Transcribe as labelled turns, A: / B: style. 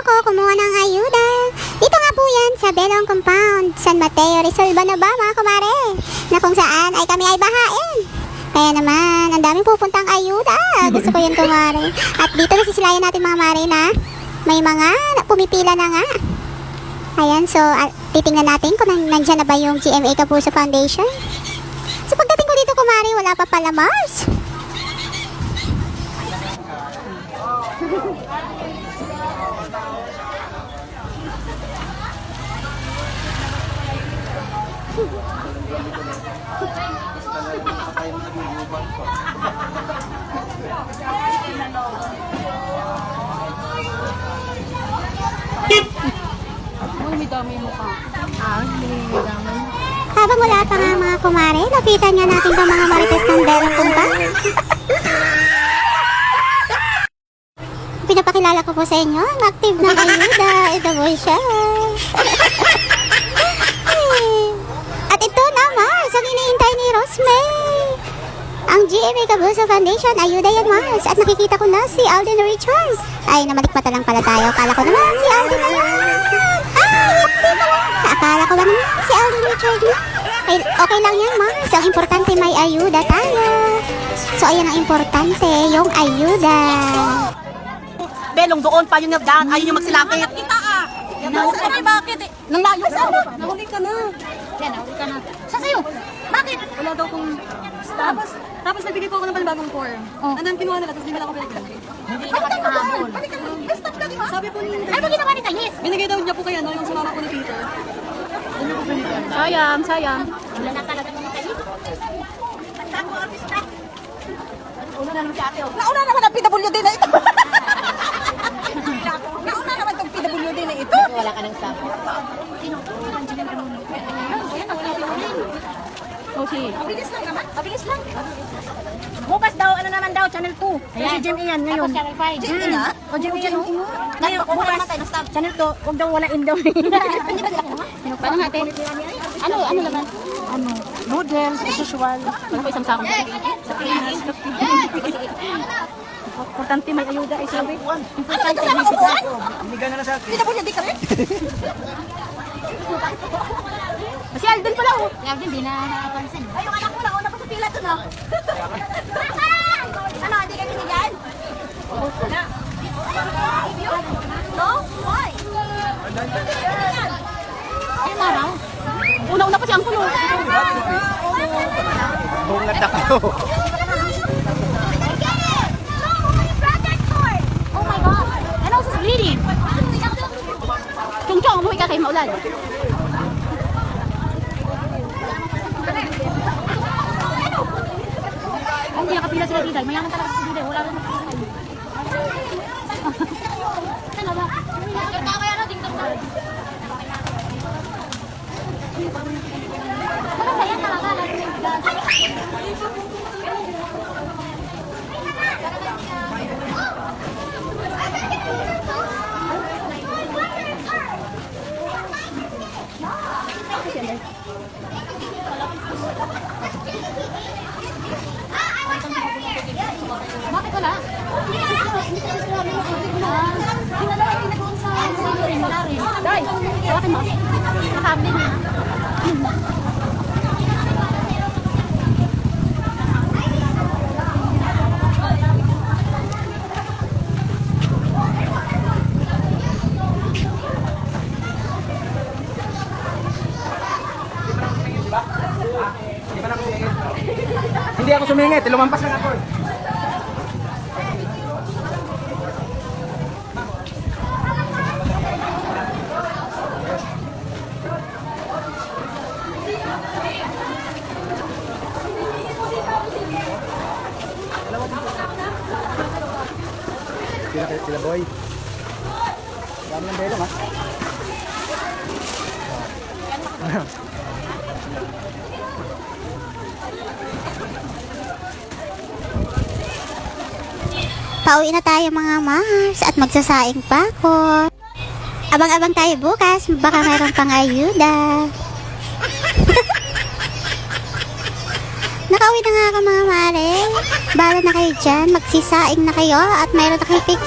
A: ko kumuha ng ayuda. Dito nga po yan sa Belong Compound, San Mateo, Rizal ba mga kumare? Na kung saan ay kami ay bahain. Kaya naman, ang daming pupuntang ayuda. Gusto ko yun kumare. At dito nasisilayan natin mga mare na may mga pumipila na nga. Ayan, so titingnan natin kung nandyan na ba yung GMA Kapuso Foundation. So pagdating ko dito kumare, wala pa pala Mars.
B: May dami mo ka. May dami.
A: Habang wala pa nga mga kumare, lapitan nga natin itong mga marites ng Belong Compound. Pinapakilala ko po sa inyo ang active na ayuda. Ito po siya. At ito na Mars, ang iniintay ni Rosmay. Ang GMA Kapuso Foundation, ayuda yan Mars. At nakikita ko na si Alden Richard. Ay, namalikmata lang pala tayo. Akala ko naman si Alden na yan. Ay, hindi pala. Akala ko ba naman si Alden Richard na. Ay, okay lang yan Mars. Ang importante may ayuda tayo. So, ayan ang importante, yung ayuda.
C: Belong doon pa yung nagdaan, ayaw yung magsilapit.
B: Kita ah! Nahuli bakit eh?
C: Nang layo sa ano?
B: Nahuli ka na.
C: Yan, nahuli ka na. Sa sayo? Bakit?
B: Wala daw kong... Tapos nagbigay po ako ng panibagong form. And then kinuha nila, tapos di nila ako pinagbilagay.
C: Hindi na kami mahabol.
B: Sabi po ni...
C: Ano ba ginawa ni Tayis?
B: Binigay daw niya po kaya no, yung sumama po ni Peter.
C: Sayang. Wala na talaga ng Tayis. Una na naman si ate.
B: Nauna naman ang PWD na ito. Nauna naman itong PWD na ito.
C: Wala ka ng staff. Okay.
B: Mabilis lang naman.
C: Mabilis lang. Bukas daw, ano naman daw, Channel 2. Ayan. Si Jim Ian ngayon. Tapos Channel 5.
B: Jim na?
C: O Jim Ian. Ngayon, bukas, Channel 2, huwag daw walain daw. Paano natin? Ano naman? Noodles, as usual. Ano ko isang sakong? Sa Pinas. Importante may ayuda ay sabi. Importante may ayuda.
B: PWD ka rin?
C: Si Alden pala oh. Si Alden, di na napansin.
B: Ay, yung anak mo na, una pa sa pila to na. Ano, hindi ka binigyan? Wala. No? Why?
C: Ay, maraw. Una-una pa si Angkulo.
D: Bungad ako.
C: Oh my God. And also it's bleeding. Chong-chong, umuwi ka kayo maulan. Oh, hindi nakapila sila Diday. Mayaman talaga si Diday. Wala lang nakapila. Ano ba? Kaya na, ding-dong na. Masaya talaga. Bakit wala? Day, bakit mo? Nakabili na.
D: Hindi ako sumingit, lumampas lang ako. Sila boy. Dami ng belong ha.
A: Pauwi na tayo mga Mars at magsasaing pa ako. Abang-abang tayo bukas, baka mayroon pang ayuda. Nakauwi na nga ako mga mare. Bala na kayo dyan, magsisaing na kayo at mayroon na kayo pick